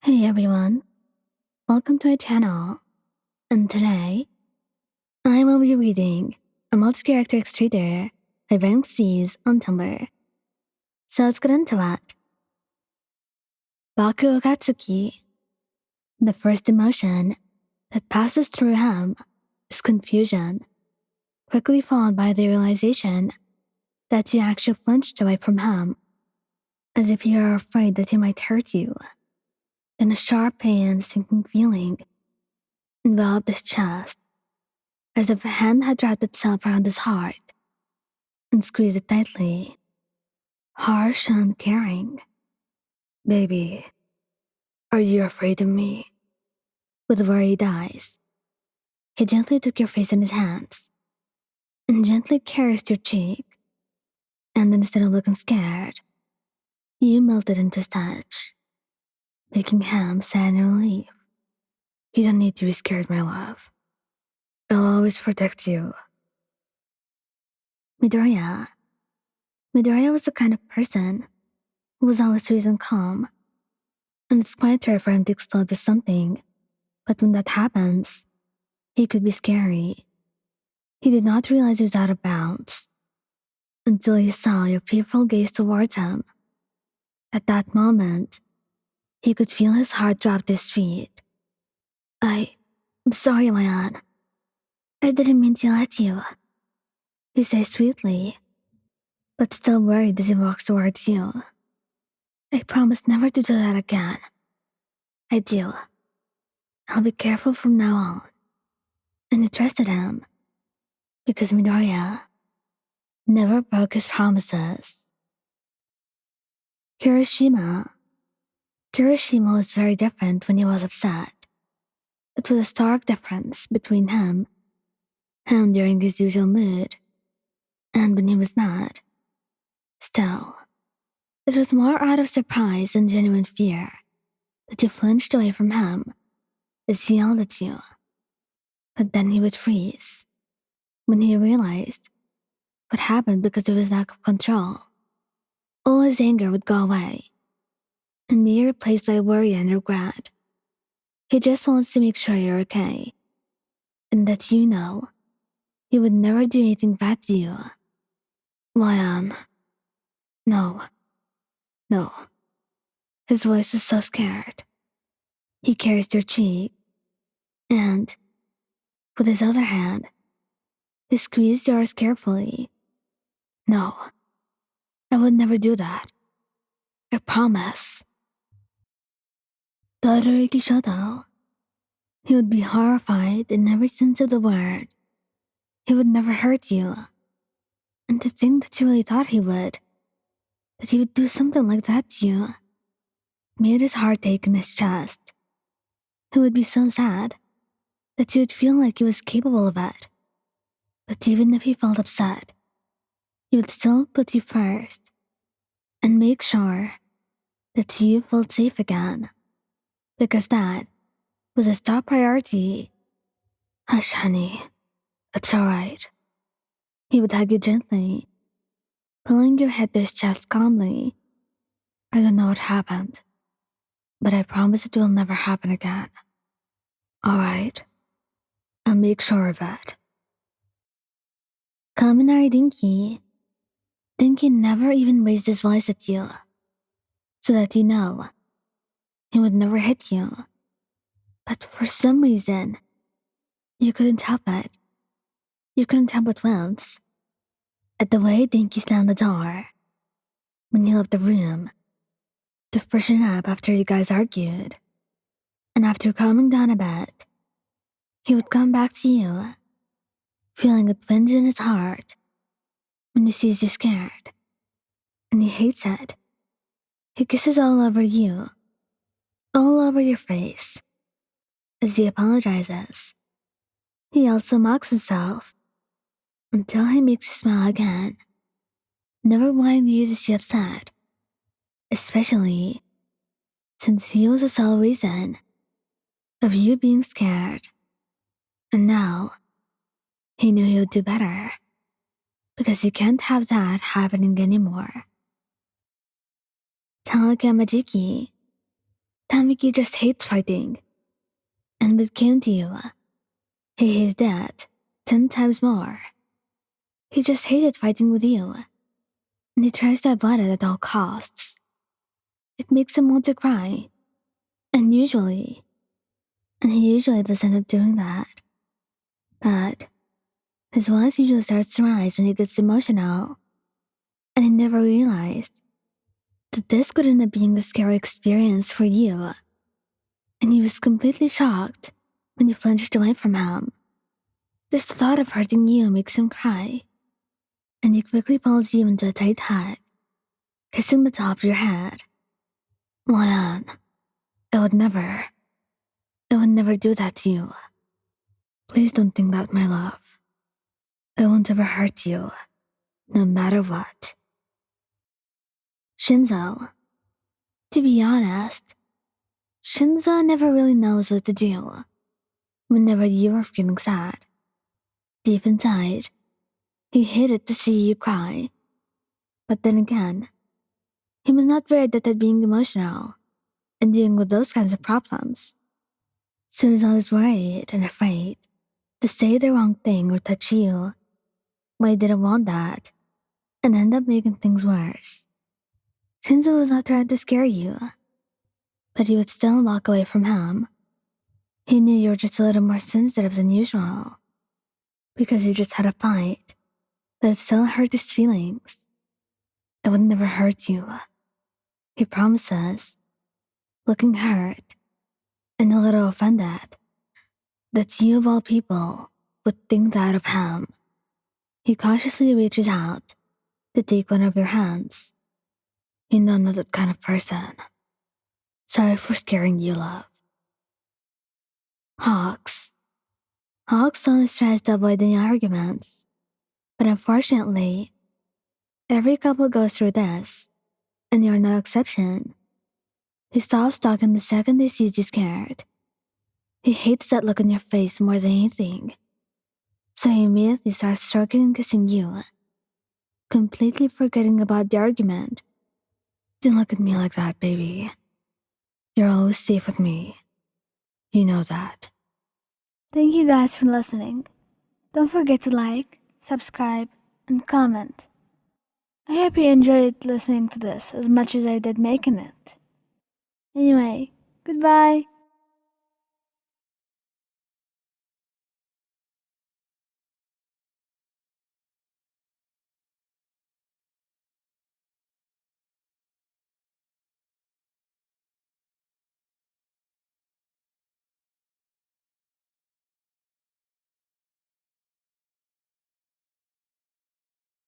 Hey everyone, welcome to my channel, and today I will be reading a multi-character extrader by Banksies on Tumblr. So let's get into it. Bakugou Katsuki. The first emotion that passes through him is confusion, quickly followed by the realization that you actually flinched away from him, as if you are afraid that he might hurt you. Then a sharp pain and sinking feeling enveloped his chest, as if a hand had wrapped itself around his heart and squeezed it tightly, harsh and uncaring. "Baby, are you afraid of me?" With worried eyes, he gently took your face in his hands and gently caressed your cheek, and instead of looking scared, you melted into his touch, making him sad in relief. "You don't need to be scared, my love. I'll always protect you." Midoriya. Midoriya was the kind of person who was always sweet and calm, and it's quite rare for him to explode with something, but when that happens, he could be scary. He did not realize he was out of bounds until he saw your fearful gaze towards him. At that moment, he could feel his heart drop to his feet. I'm sorry, Mayan. I didn't mean to let you," he says sweetly, but still worried as he walks towards you. "I promise never to do that again. I do. I'll be careful from now on." And he trusted him, because Midoriya never broke his promises. Kirishima. Kirishima was very different when he was upset. It was a stark difference between him during his usual mood, and when he was mad. Still, it was more out of surprise and genuine fear that you flinched away from him as he yelled at you. But then he would freeze when he realized what happened because of his lack of control. All his anger would go away and be replaced by worry and regret. He just wants to make sure you're okay, and that you know he would never do anything bad to you. Mayan. No. His voice was so scared. He caressed your cheek, and with his other hand, he squeezed yours carefully. "No, I would never do that. I promise." Todoroki Shoto. He would be horrified in every sense of the word. He would never hurt you. And to think that you really thought he would, that he would do something like that to you, made his heart ache in his chest. He would be so sad that you would feel like he was capable of it. But even if he felt upset, he would still put you first and make sure that you felt safe again, because that was his top priority. "Hashani, it's alright." He would hug you gently, pulling your head to his chest calmly. "I don't know what happened, but I promise it will never happen again. Alright? I'll make sure of it." Kaminari Dinky. Dinky never even raised his voice at you, so that you know he would never hit you. But for some reason, you couldn't help it. You couldn't help but wince at the way Dinky slammed the door when he left the room to freshen up after you guys argued. And after calming down a bit, he would come back to you, feeling a twinge in his heart when he sees you scared. And he hates it. He kisses all over you, all over your face, as he apologizes. He also mocks himself until he makes you smile again, never wanting you to see upset, especially since he was the sole reason of you being scared. And now, he knew he would do better, because you can't have that happening anymore. Tamaki Amajiki. Tamaki just hates fighting. And when it came to you, he hated that 10 times more. He just hated fighting with you, and he tries to avoid it at all costs. It makes him want to cry, and he usually does end up doing that. But his voice usually starts to rise when he gets emotional, and he never realized that this could end up being a scary experience for you. And he was completely shocked when you flinched away from him. Just the thought of hurting you makes him cry, and he quickly pulls you into a tight hug, kissing the top of your head. Lion, I would never do that to you. Please don't think that, my love. I won't ever hurt you, no matter what. Shinzo. To be honest, Shinzo never really knows what to do whenever you are feeling sad. Deep inside, he hated to see you cry. But then again, he was not very adept at being emotional and dealing with those kinds of problems. So he was always worried and afraid to say the wrong thing or touch you, but he didn't want that and end up making things worse. Shinzo was not trying to scare you, but he would still walk away from him. He knew you were just a little more sensitive than usual, because you just had a fight, but it still hurt his feelings. I would never hurt you, he promises, looking hurt and a little offended that you of all people would think that of him. He cautiously reaches out to take one of your hands. You know I'm not that kind of person. Sorry for scaring you, love. Hawks. Hawks always tries to avoid any arguments, but unfortunately, every couple goes through this, and you're no exception. He stops talking the second he sees you scared. He hates that look on your face more than anything, so he immediately starts stroking and kissing you, completely forgetting about the argument. Don't look at me like that, baby. You're always safe with me. You know that. Thank you guys for listening. Don't forget to like, subscribe, and comment. I hope you enjoyed listening to this as much as I did making it. Anyway, goodbye.